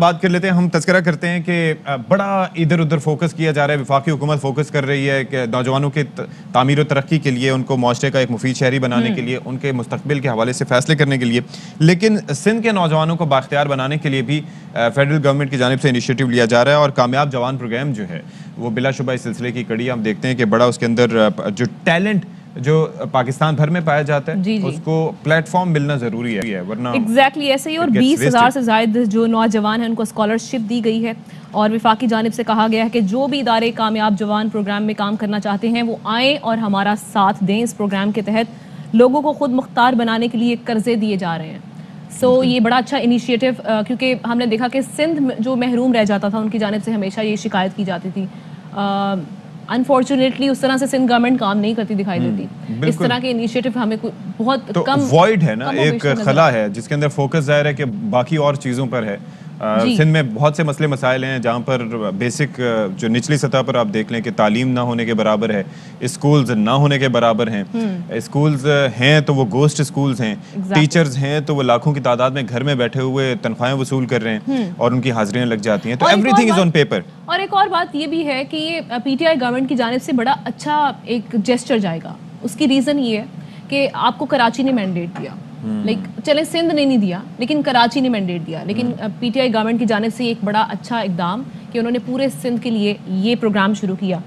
بات کر لیتے ہیں. ہم تذکرہ کرتے ہیں کہ بڑا ادھر ادھر فوکس کیا جا رہا ہے. وفاقی حکومت فوکس کر رہی ہے کہ نوجوانوں کے تعمیر و ترقی کے لیے, ان کو معاشرے کا ایک مفید شہری بنانے کے لیے, ان کے مستقبل کے حوالے سے فیصلے کرنے کے لیے, لیکن سندھ کے نوجوانوں کو بااختیار بنانے کے لیے بھی فیڈرل گورنمنٹ کی جانب سے انیشیٹو لیا جا رہا ہے. اور کامیاب جوان پروگرام جو ہے وہ بلا شبہ اس سلسلے کی کڑی. ہم دیکھتے ہیں کہ بڑا اس کے اندر جو ٹیلنٹ جو پاکستان بھر میں پایا جاتا ہے اس کو پلیٹ فارم ملنا ضروری ہے, ورنہ ایگزیکٹلی ایسے ہی. اور 20,000 سے زائد جو نوجوان ہیں ان کو اسکالرشپ دی گئی ہے, اور وفاقی جانب سے کہا گیا ہے کہ جو بھی ادارے کامیاب جوان پروگرام میں کام کرنا چاہتے ہیں وہ آئیں اور ہمارا ساتھ دیں. اس پروگرام کے تحت لوگوں کو خود مختار بنانے کے لیے قرضے دیے جا رہے ہیں. یہ بڑا اچھا انیشیٹو, کیونکہ ہم نے دیکھا کہ سندھ جو محروم رہ جاتا تھا ان کی جانب سے ہمیشہ یہ شکایت کی جاتی تھی. انفارچونیٹلی اس طرح سے سندھ گورنمنٹ کام نہیں کرتی دکھائی دیتی. اس طرح کے انیشیٹو ہمیں بہت کم وائڈ ہے نا, ایک خلا ہے جس کے اندر فوکس ظاہر ہے کہ باقی اور چیزوں پر ہے. سندھ میں بہت سے مسئلے مسائل ہیں جہاں پر بیسک جو نچلی سطح پر آپ دیکھ لیں کہ تعلیم نہ ہونے کے برابر ہے, اسکولز نہ ہونے کے برابر ہیں. اسکولز ہیں تو وہ گوسٹ اسکولز ہیں, ٹیچرز ہیں تو وہ لاکھوں کی تعداد میں گھر میں بیٹھے ہوئے تنخواہیں وصول کر رہے ہیں اور ان کی حاضریاں لگ جاتی ہیں. تو every thing is on paper. اور ایک اور بات یہ بھی ہے کہ یہ پی ٹی آئی گورنمنٹ کی جانب سے بڑا اچھا ایک جیسچر جائے گا. اس کی ریزن یہ ہے کہ آپ کو کراچی نے مینڈیٹ دیا, چلے سندھ نے نہیں دیا لیکن کراچی نے مینڈیٹ دیا, لیکن پی ٹی آئی گورنمنٹ کی جانب سے ایک بڑا اچھا اقدام کہ انہوں نے پورے سندھ کے لیے یہ پروگرام شروع کیا.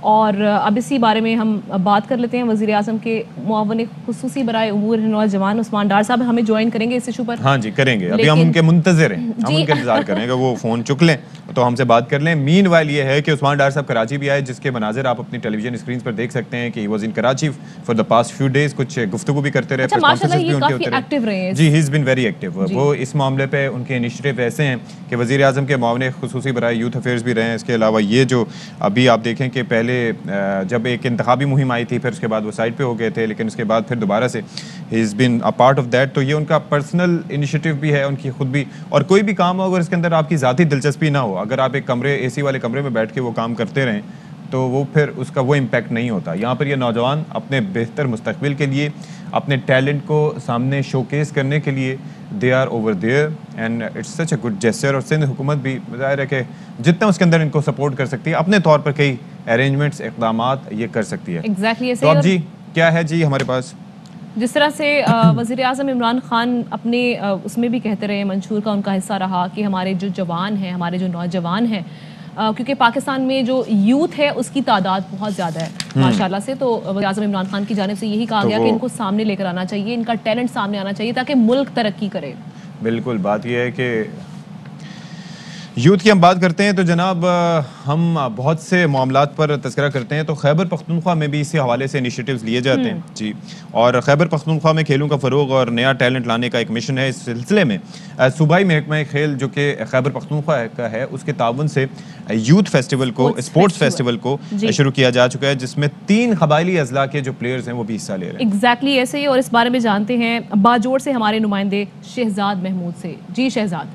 اور اب اسی بارے میں ہم بات کر لیتے ہیں. وزیر اعظم کے معاون خصوصی برائے امور نوجوان عثمان ڈار صاحب ہمیں جوائن کریں گے اس ایشو پر. ہاں جی کریں گے, ابھی ہم ان کے منتظر ہیں, ہم ان کا انتظار کریں گے وہ فون چک لیں تو ہم سے بات کر لیں. مین وائل یہ ہے کہ عثمان ڈار صاحب کراچی بھی آئے, جس کے مناظر آپ اپنی ٹیلی ویژن اسکرینز پر دیکھ سکتے ہیں کہ he was in Karachi for the past few days. کچھ گفتگو بھی کرتے رہے, جی ہی از بین ویری ایکٹیو. وہ اس معاملے پہ ان کے انیشیٹو ایسے ہیں کہ وزیر اعظم کے معاون خصوصی برائے یوتھ افیئرز بھی رہے ہیں. اس کے علاوہ یہ جو ابھی آپ دیکھیں کہ پہلے جب ایک انتخابی مہم آئی تھی پھر اس کے بعد وہ سائڈ پہ ہو گئے تھے, لیکن اس کے بعد پھر دوبارہ سے ہی از بین اے پارٹ آف دیٹ. تو یہ ان کا پرسنل انیشیٹو بھی ہے, ان کی خود بھی. اور کوئی بھی کام ہو اگر اس کے اندر آپ کی ذاتی دلچسپی نہ ہو, اگر آپ ایک کمرے اے سی والے کمرے میں بیٹھ کے وہ کام کرتے رہیں تو وہ پھر اس کا وہ امپیکٹ نہیں ہوتا. یہاں پر یہ نوجوان اپنے بہتر مستقبل کے لیے, اپنے ٹیلنٹ کو سامنے شو کیس کرنے کے لیے they are over there and it's such a good gesture. اور سندھ حکومت بھی ظاہر ہے کہ جتنا اس کے اندر ان کو سپورٹ کر سکتی ہے اپنے طور پر کئی ارینجمنٹس اقدامات یہ کر سکتی ہے. تو اب جی کیا ہے جی ہمارے پاس, جس طرح سے وزیر اعظم عمران خان اپنے اس میں بھی کہتے رہے, منشور کا ان کا حصہ رہا کہ ہمارے جو جوان ہیں, ہمارے جو نوجوان ہیں, کیونکہ پاکستان میں جو یوتھ ہے اس کی تعداد بہت زیادہ ہے ماشاءاللہ سے, تو وزیر اعظم عمران خان کی جانب سے یہی کہا گیا کہ ان کو سامنے لے کر آنا چاہیے, ان کا ٹیلنٹ سامنے آنا چاہیے تاکہ ملک ترقی کرے. بالکل بات یہ ہے کہ یوتھ کی ہم بات کرتے ہیں تو جناب ہم بہت سے معاملات پر تذکرہ کرتے ہیں, تو خیبر پختونخوا میں بھی اسی حوالے سے انیشیٹوز لیے جاتے ہیں جی. اور خیبر پختونخوا میں کھیلوں کا فروغ اور نیا ٹیلنٹ لانے کا ایک مشن ہے. اس سلسلے میں صوبائی محکمہ کھیل جو کہ خیبر پختونخوا کا ہے اس کے تعاون سے یوتھ فیسٹیول کو, اسپورٹس فیسٹیول کو شروع کیا جا چکا ہے, جس میں 3 قبائلی اضلاع کے جو پلیئرز ہیں وہ بھی حصہ لے رہے ہیں. ایگزیکٹلی ایسے ہی, اور اس بارے میں جانتے ہیں باجوڑ سے ہمارے نمائندے شہزاد محمود سے. جی شہزاد.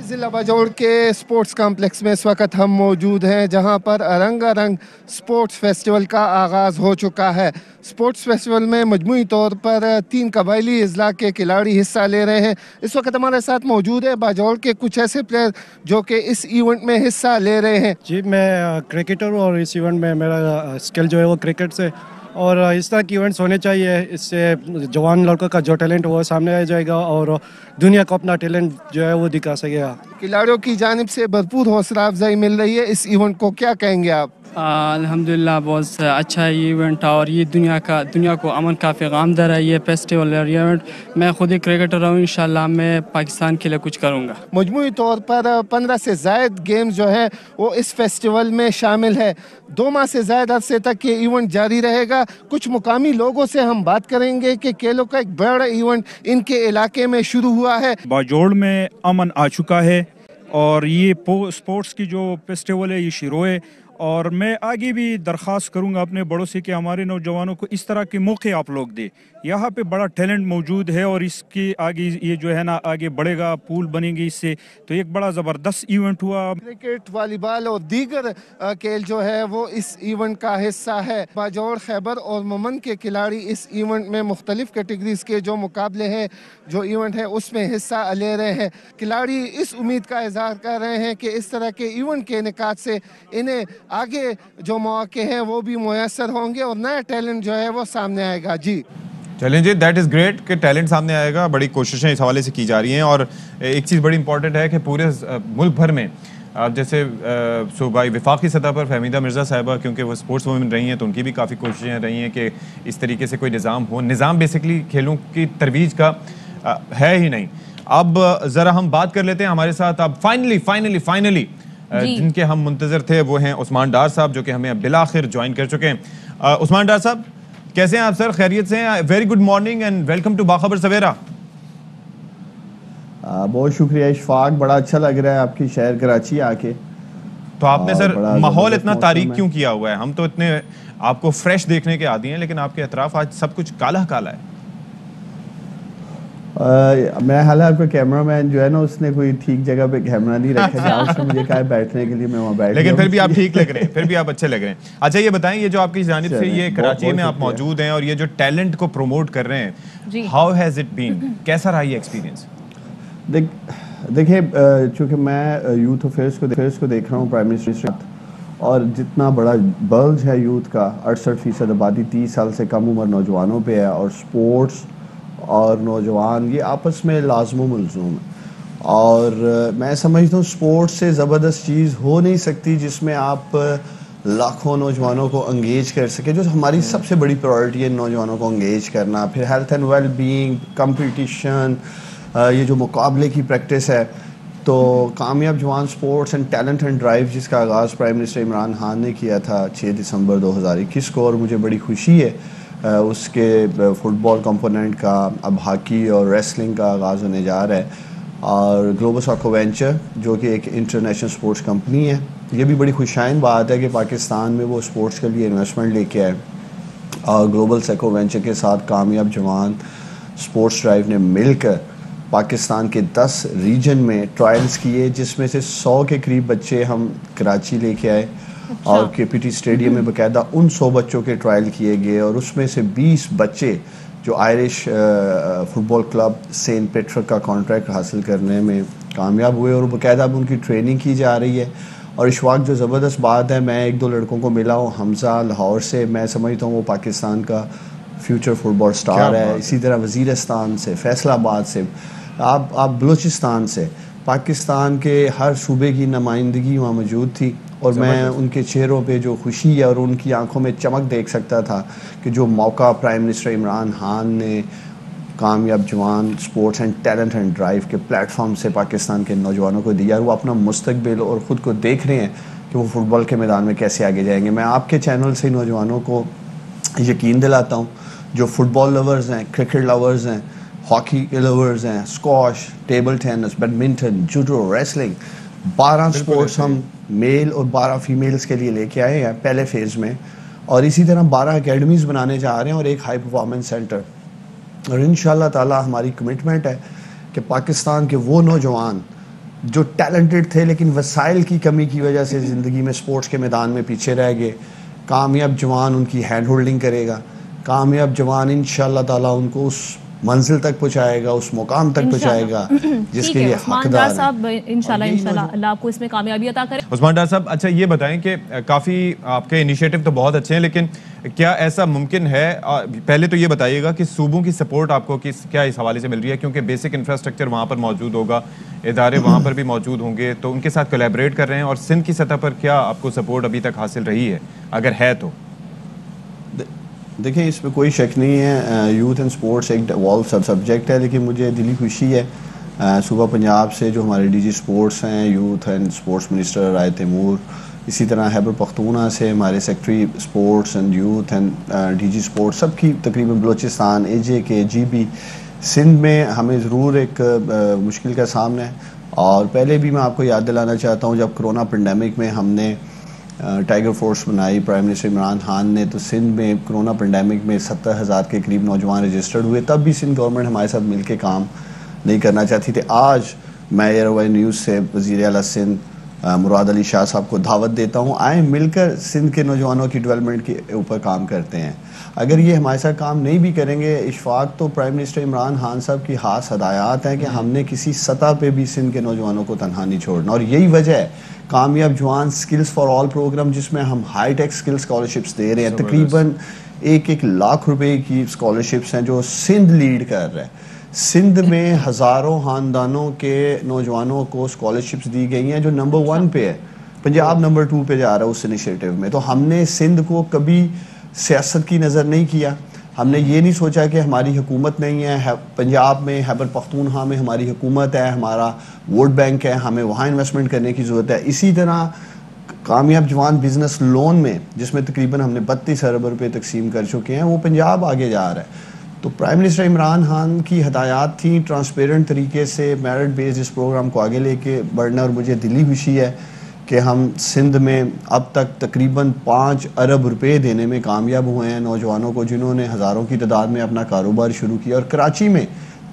ضلع باجوڑ کے اسپورٹس کمپلیکس میں اس وقت ہم موجود ہیں جہاں پر رنگا رنگ اسپورٹس فیسٹیول کا آغاز ہو چکا ہے. اسپورٹس فیسٹیول میں مجموعی طور پر 3 قبائلی اضلاع کے کھلاڑی حصہ لے رہے ہیں. اس وقت ہمارے ساتھ موجود ہے باجوڑ کے کچھ ایسے پلیئر جو کہ اس ایونٹ میں حصہ لے رہے ہیں. جی میں کرکٹر ہوں, اور اس ایونٹ میں میرا اسکل جو ہے وہ کرکٹ سے, اور اس طرح کے ایونٹس ہونے چاہیے. اس سے جوان لڑکوں کا جو ٹیلنٹ وہ سامنے آ جائے گا اور دنیا کو اپنا ٹیلنٹ جو ہے وہ دکھا سکے گا. کھلاڑیوں کی جانب سے بھرپور حوصلہ افزائی مل رہی ہے. اس ایونٹ کو کیا کہیں گے آپ؟ الحمدللہ بہت اچھا ایونٹ تھا, اور یہ دنیا کو امن کا پیغام دے رہا ہے یہ فیسٹیول اور ایونٹ. میں خود ہی کرکٹر ہوں, انشاءاللہ میں پاکستان کے لیے کچھ کروں گا. مجموعی طور پر 15 سے زائد گیمز جو ہے وہ اس فیسٹیول میں شامل ہے. 2 ماہ سے زائد عرصے تک یہ ایونٹ جاری رہے گا. کچھ مقامی لوگوں سے ہم بات کریں گے کہ کھیلوں کا ایک بڑا ایونٹ ان کے علاقے میں شروع ہوا ہے. باجوڑ میں امن آ چکا ہے, اور یہ اسپورٹس کی جو فیسٹیول ہے یہ شروع ہے, اور میں آگے بھی درخواست کروں گا اپنے بڑوں سے کہ ہمارے نوجوانوں کو اس طرح کے موقع آپ لوگ دیں. یہاں پہ بڑا ٹیلنٹ موجود ہے اور اس کے آگے یہ جو ہے نا آگے بڑھے گا, پول بنیں گے اس سے. تو ایک بڑا زبردست ایونٹ ہوا. کرکٹ, والی بال اور دیگر کھیل جو ہے وہ اس ایونٹ کا حصہ ہے. باجوڑ, خیبر اور ممن کے کھلاڑی اس ایونٹ میں مختلف کیٹیگریز کے جو مقابلے ہیں, جو ایونٹ ہے اس میں حصہ لے رہے ہیں. کھلاڑی اس امید کا اظہار کر رہے ہیں کہ اس طرح کے ایونٹ کے انعقاد سے انہیں آگے جو مواقع ہیں وہ بھی میسر ہوں گے اور نیا ٹیلنٹ جو ہے وہ سامنے آئے گا. جی چلیں جی, دیٹ از گریٹ کہ ٹیلنٹ سامنے آئے گا. بڑی کوششیں اس حوالے سے کی جا رہی ہیں. اور ایک چیز بڑی امپورٹنٹ ہے کہ پورے ملک بھر میں جیسے صوبائی وفاقی سطح پر فہمیدہ مرزا صاحبہ, کیونکہ وہ سپورٹس وومن رہی ہیں تو ان کی بھی کافی کوششیں رہی ہیں کہ اس طریقے سے کوئی نظام ہو. نظام بیسکلی کھیلوں کی ترویج کا ہے ہی نہیں. اب ذرا ہم بات کر لیتے ہیں. ہمارے ساتھ اب فائنلی جن کے ہم منتظر تھے وہ ہیں عثمان ڈار صاحب, جو کہ ہمیں بالآخر جوائن کر چکے ہیں. عثمان ڈار صاحب کیسے ہیں آپ سر؟ خیریت سے ہیں؟ Very good morning and welcome to Bakhabar Savera. بہت شکریہ اشفاق, بڑا اچھا لگ رہا ہے آپ کی شہر کراچی آ کے. تو آپ نے سر ماحول اتنا تاریک کیوں کیا ہوا ہے؟ ہم تو اتنے آپ کو فریش دیکھنے کے عادی ہیں, لیکن آپ کے اطراف آج سب کچھ کالا کالا ہے. میں حال آپ کا کیمرہ مین جو ہے نا اس نے کوئی ٹھیک جگہ پہ کیمرہ نہیں رکھا جہاں اس نے مجھے کہا ہے بیٹھنے کے لیے میں وہاں بیٹھ. لیکن پھر بھی آپ ٹھیک لگ رہے ہیں, پھر بھی آپ اچھے لگ رہے ہیں. اچھا یہ بتائیں, یہ جو آپ کی جانب سے یہ کراچی میں آپ موجود ہیں اور یہ جو ٹیلنٹ کو پروموٹ کر رہے ہیں, ہاؤ ہیز اٹ بین, کیسا رہا یہ ایکسپیرینس؟ دیکھیں, چونکہ میں یوتھ افیئرس کو دیکھ رہا ہوں پرائم منسٹر, اور جتنا بڑا بلج ہے یوتھ کا, 68% آبادی 30 سال سے کم عمر نوجوانوں پہ ہے, اور سپورٹس اور نوجوان یہ آپس میں لازم و ملزوم ہے. اور میں سمجھتا ہوں سپورٹس سے زبردست چیز ہو نہیں سکتی جس میں آپ لاکھوں نوجوانوں کو انگیج کر سکے, جو ہماری سب سے بڑی پرائورٹی ہے نوجوانوں کو انگیج کرنا. پھر health and well being, competition, یہ جو مقابلے کی پریکٹس ہے. تو Kamyab Jawan sports and talent and drive جس کا آغاز پرائم منسٹر عمران خان نے کیا تھا 6 دسمبر 2021 کو, اور مجھے بڑی خوشی ہے اس کے فٹ بال کمپوننٹ کا اب ہاکی اور ریسلنگ کا آغاز ہونے جا رہا ہے. اور گلوبل ساکر وینچر جو کہ ایک انٹرنیشنل سپورٹس کمپنی ہے, یہ بھی بڑی خوشائن بات ہے کہ پاکستان میں وہ سپورٹس کے لیے انویسٹمنٹ لے کے آئے. اور گلوبل ساکر وینچر کے ساتھ کامیاب جوان سپورٹس ڈرائیو نے مل کر پاکستان کے 10 ریجن میں ٹرائلز کیے, جس میں سے 100 کے قریب بچے ہم کراچی لے کے آئے. اور کے پی ٹی اسٹیڈیم میں باقاعدہ ان 100 بچوں کے ٹرائل کیے گئے, اور اس میں سے 20 بچے جو آئرش فٹ بال کلب سینٹ پیٹرک کا کانٹریکٹ حاصل کرنے میں کامیاب ہوئے, اور باقاعدہ اب ان کی ٹریننگ کی جا رہی ہے. اور اشفاق جو زبردست بات ہے, میں 1-2 لڑکوں کو ملا ہوں, حمزہ لاہور سے, میں سمجھتا ہوں وہ پاکستان کا فیوچر فٹ بال سٹار ہے. اسی طرح وزیرستان سے, فیصل آباد سے, آپ بلوچستان سے, پاکستان کے ہر صوبے کی نمائندگی وہاں موجود تھی. اور میں ان کے چہروں پہ جو خوشی ہے اور ان کی آنکھوں میں چمک دیکھ سکتا تھا کہ جو موقع پرائم منسٹر عمران خان نے Kamyab Jawan sports and talent and drive کے پلیٹ فارم سے پاکستان کے نوجوانوں کو دیا, وہ اپنا مستقبل اور خود کو دیکھ رہے ہیں کہ وہ فٹ بال کے میدان میں کیسے آگے جائیں گے. میں آپ کے چینل سے نوجوانوں کو یقین دلاتا ہوں, جو فٹ بال لورز ہیں, کرکٹ لورز ہیں, ہاکی کے لورز ہیں, squash, table tennis, badminton, judo, wrestling, 12 sports ہم میل اور 12 فیمیلز کے لیے لے کے آئے ہیں پہلے فیز میں. اور اسی طرح 12 اکیڈمیز بنانے جا رہے ہیں اور ایک ہائی پرفارمنس سینٹر. اور انشاءاللہ تعالی ہماری کمٹمنٹ ہے کہ پاکستان کے وہ نوجوان جو ٹیلنٹڈ تھے لیکن وسائل کی کمی کی وجہ سے زندگی میں سپورٹس کے میدان میں پیچھے رہ گئے, کامیاب جوان ان کی ہینڈ ہولڈنگ کرے گا. کامیاب جوان انشاءاللہ تعالی ان کو اس منزل تک پہنچائے گا, اس مقام تک پہنچائے گا جس کے لیے حقدار ہے. انشاءاللہ اللہ آپ کو اس میں کامیابی عطا کرے. عثمان ڈار صاحب, اچھا یہ بتائیں کہ کافی آپ کے انیشیٹو تو بہت اچھے ہیں, لیکن کیا ایسا ممکن ہے, پہلے تو یہ بتائیے گا کہ صوبوں کی سپورٹ آپ کو کیا اس حوالے سے مل رہی ہے, کیونکہ بیسک انفراسٹرکچر وہاں پر موجود ہوگا, ادارے وہاں پر بھی موجود ہوں گے, تو ان کے ساتھ کولیبریٹ کر رہے ہیں, اور سندھ کی سطح پر کیا آپ کو سپورٹ ابھی تک حاصل رہی ہے, اگر ہے تو؟ دیکھیں اس میں کوئی شک نہیں ہے, یوتھ اینڈ سپورٹس ایک ایوالو سبجیکٹ ہے, لیکن مجھے دلی خوشی ہے صوبہ پنجاب سے جو ہمارے ڈی جی سپورٹس ہیں, youth and sports minister Rai Taimur, اسی طرح خیبر پختونخوا سے ہمارے secretary sports and youth and D G sports, سب کی تقریباً بلوچستان, اے جے کے, جی بی, سندھ میں ہمیں ضرور ایک مشکل کا سامنا ہے. اور پہلے بھی میں آپ کو یاد دلانا چاہتا ہوں, جب کرونا پینڈیمک میں ہم نے ٹائیگر فورس بنائی پرائم منسٹر عمران خان نے, تو سندھ میں کرونا پینڈیمک میں 70,000 کے قریب نوجوان رجسٹرڈ ہوئے, تب بھی سندھ گورنمنٹ ہمارے ساتھ مل کے کام نہیں کرنا چاہتی تھی. آج میں ایئر وائی نیوز سے وزیر اعلیٰ سندھ مراد علی شاہ صاحب کو دعوت دیتا ہوں, آئیں مل کر سندھ کے نوجوانوں کی ڈیولپمنٹ کے اوپر کام کرتے ہیں. اگر یہ ہمارے ساتھ کام نہیں بھی کریں گے, اشفاق تو پرائم منسٹر عمران خان صاحب کی خاص ہدایات ہیں کہ ہم نے کسی سطح پہ بھی سندھ کے نوجوانوں کو تنہا نہیں چھوڑنا, اور یہی وجہ ہے کامیاب جوان سکلز فار آل پروگرام جس میں ہم ہائی ٹیک سکل اسکالرشپس دے رہے ہیں. تقریباً 1 لاکھ روپے کی اسکالرشپس ہیں جو سندھ لیڈ کر رہا ہے. سندھ میں ہزاروں خاندانوں کے نوجوانوں کو اسکالرشپس دی گئی ہیں جو نمبر 1 پہ ہے, پنجاب نمبر 2 پہ جا رہا ہے اس انیشیٹو میں. تو ہم نے سندھ کو کبھی سیاست کی نظر نہیں کیا, ہم نے یہ نہیں سوچا کہ ہماری حکومت نہیں ہے, پنجاب میں خیبر پختونخوا میں ہماری حکومت ہے, ہمارا ووٹ بینک ہے, ہمیں وہاں انویسٹمنٹ کرنے کی ضرورت ہے. اسی طرح کامیاب جوان بزنس لون میں جس میں تقریباً ہم نے 32 ارب روپے تقسیم کر چکے ہیں, وہ پنجاب آگے جا رہا ہے. تو پرائم منسٹر عمران خان کی ہدایات تھیں ٹرانسپیرنٹ طریقے سے میرٹ بیسڈ اس پروگرام کو آگے لے کے بڑھنا, اور مجھے دلی خوشی ہے کہ ہم سندھ میں اب تک تقریباً 5 ارب روپے دینے میں کامیاب ہوئے ہیں نوجوانوں کو جنہوں نے ہزاروں کی تعداد میں اپنا کاروبار شروع کیا, اور کراچی میں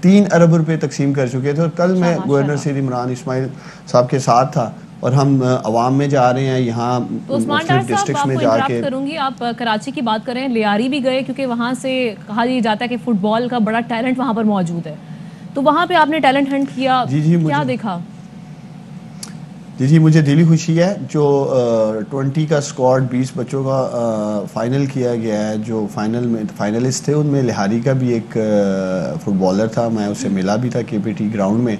3 ارب روپے تقسیم کر چکے تھے. اور کل میں گورنر سید عمران اسماعیل صاحب کے ساتھ تھا, اور ہم عوام میں جا رہے ہیں, یہاں مختلف ڈسٹرکٹس میں جا کے. کروں گی, آپ کراچی کی بات کریں, لیاری بھی گئے کیونکہ وہاں سے کہا جاتا ہے کہ فٹ بال کا بڑا ٹیلنٹ وہاں پر موجود ہے, تو وہاں پہ آپ نے ٹیلنٹ ہنٹ کیا, کیا دیکھا؟ جی مجھے دلی خوشی ہے جو 20 کا اسکواڈ 20 بچوں کا فائنل کیا گیا ہے. جو فائنلسٹ تھے ان میں لہاری کا بھی ایک فٹ بالر تھا, میں اسے ملا بھی تھا کے پی ٹی گراؤنڈ میں.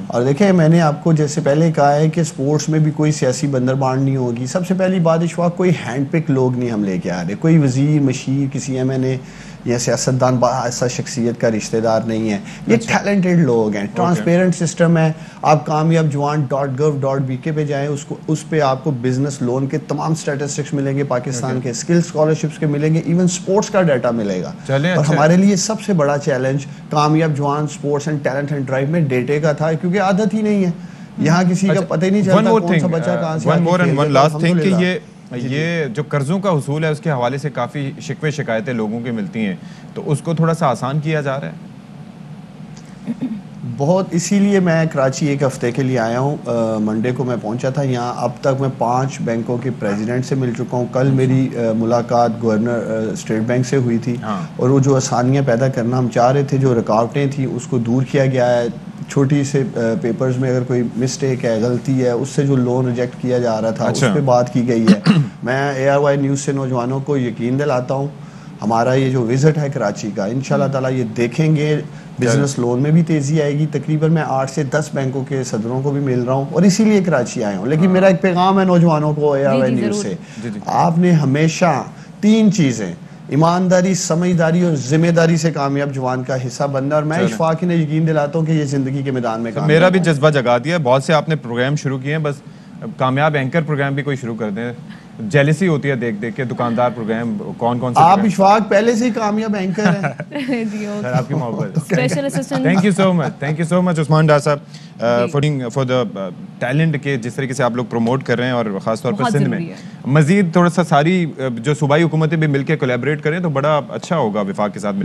اور دیکھیں میں نے آپ کو جیسے پہلے کہا ہے کہ سپورٹس میں بھی کوئی سیاسی بندربانٹ نہیں ہوگی. سب سے پہلی بات اشفاق, کوئی ہینڈ پک لوگ نہیں ہم لے کے آ رہے, کوئی وزیر مشیر کسی ایم این اے یا سیاستدان ایسا شخصیت کا رشتہ دار نہیں ہے, یہ ٹیلنٹڈ لوگ ہیں. ٹرانسپیرنٹ سسٹم ہے, آپ کامیاب جوان .gov.bk پہ جائیں, اس پہ آپ کو بزنس لون کے تمام اسٹیٹسٹکس ملیں گے, پاکستان کے اسکل اسکالرشپس کے ملیں گے, ایون سپورٹس کا ڈیٹا ملے گا. اور ہمارے لیے سب سے بڑا challenge Kamyab Jawan sports and talent and drive میں ڈیٹے کا تھا, کیونکہ عادت ہی نہیں ہے, یہاں کسی کا پتہ ہی نہیں چلتا کون سا بچہ کہاں سے. یہ جو قرضوں کا حصول ہے اس کے حوالے سے کافی شکوے شکایتیں لوگوں کے ملتی ہیں, تو اس کو تھوڑا سا آسان کیا جا رہا ہے بہت. اسی لیے میں کراچی 1 ہفتے کے لیے آیا ہوں, منڈے کو میں پہنچا تھا یہاں. اب تک میں 5 بینکوں کے پریزیڈنٹ سے مل چکا ہوں. کل میری ملاقات گورنر اسٹیٹ بینک سے ہوئی تھی, اور وہ جو آسانیاں پیدا کرنا ہم چاہ رہے تھے, جو رکاوٹیں تھیں اس کو دور کیا گیا ہے. چھوٹی سے پیپرز میں اگر کوئی مسٹیک ہے, غلطی ہے, اس سے جو لون ریجیکٹ کیا جا رہا تھا اس پہ بات کی گئی ہے. میں اے آر وائی نیوز سے نوجوانوں کو یقین دلاتا ہوں, ہمارا یہ جو وزٹ ہے کراچی کا, انشاءاللہ تعالی یہ دیکھیں گے بزنس لون میں بھی تیزی آئے گی. تقریباً میں 8 سے 10 بینکوں کے صدروں کو بھی مل رہا ہوں, اور اسی لیے کراچی آیا ہوں. لیکن میرا ایک پیغام ہے نوجوانوں کو اے آر وائی نیوز سے, آپ نے ہمیشہ 3 چیزیں ایمانداری, سمجھداری اور ذمہ داری سے کامیاب جوان کا حصہ بننا, اور میں اشفاق نے یقین دلاتا ہوں کہ یہ زندگی کے میدان میں کام میرا بھی جذبہ جگا دیا. بہت سے آپ نے پروگرام شروع کیے ہیں, بس کامیاب اینکر پروگرام بھی کوئی شروع کر دیں. جیلسی ہوتی ہے دیکھ دیکھ کے دکاندار پروگرام کون سے. آپ اشفاق پہلے سے ہی کامیاب اینکر ہیں. سر آپ کی محبت. تھینک یو سو مچ عثمان ڈار صاحب فار دا ٹیلنٹ کے جس طریقے سے آپ لوگ پروموٹ کر رہے ہیں, اور خاص طور پر سندھ میں مزید تھوڑا سا ساری جو صوبائی حکومتیں بھی مل کے کولیبریٹ کریں تو بڑا اچھا ہوگا وفاق کے ساتھ.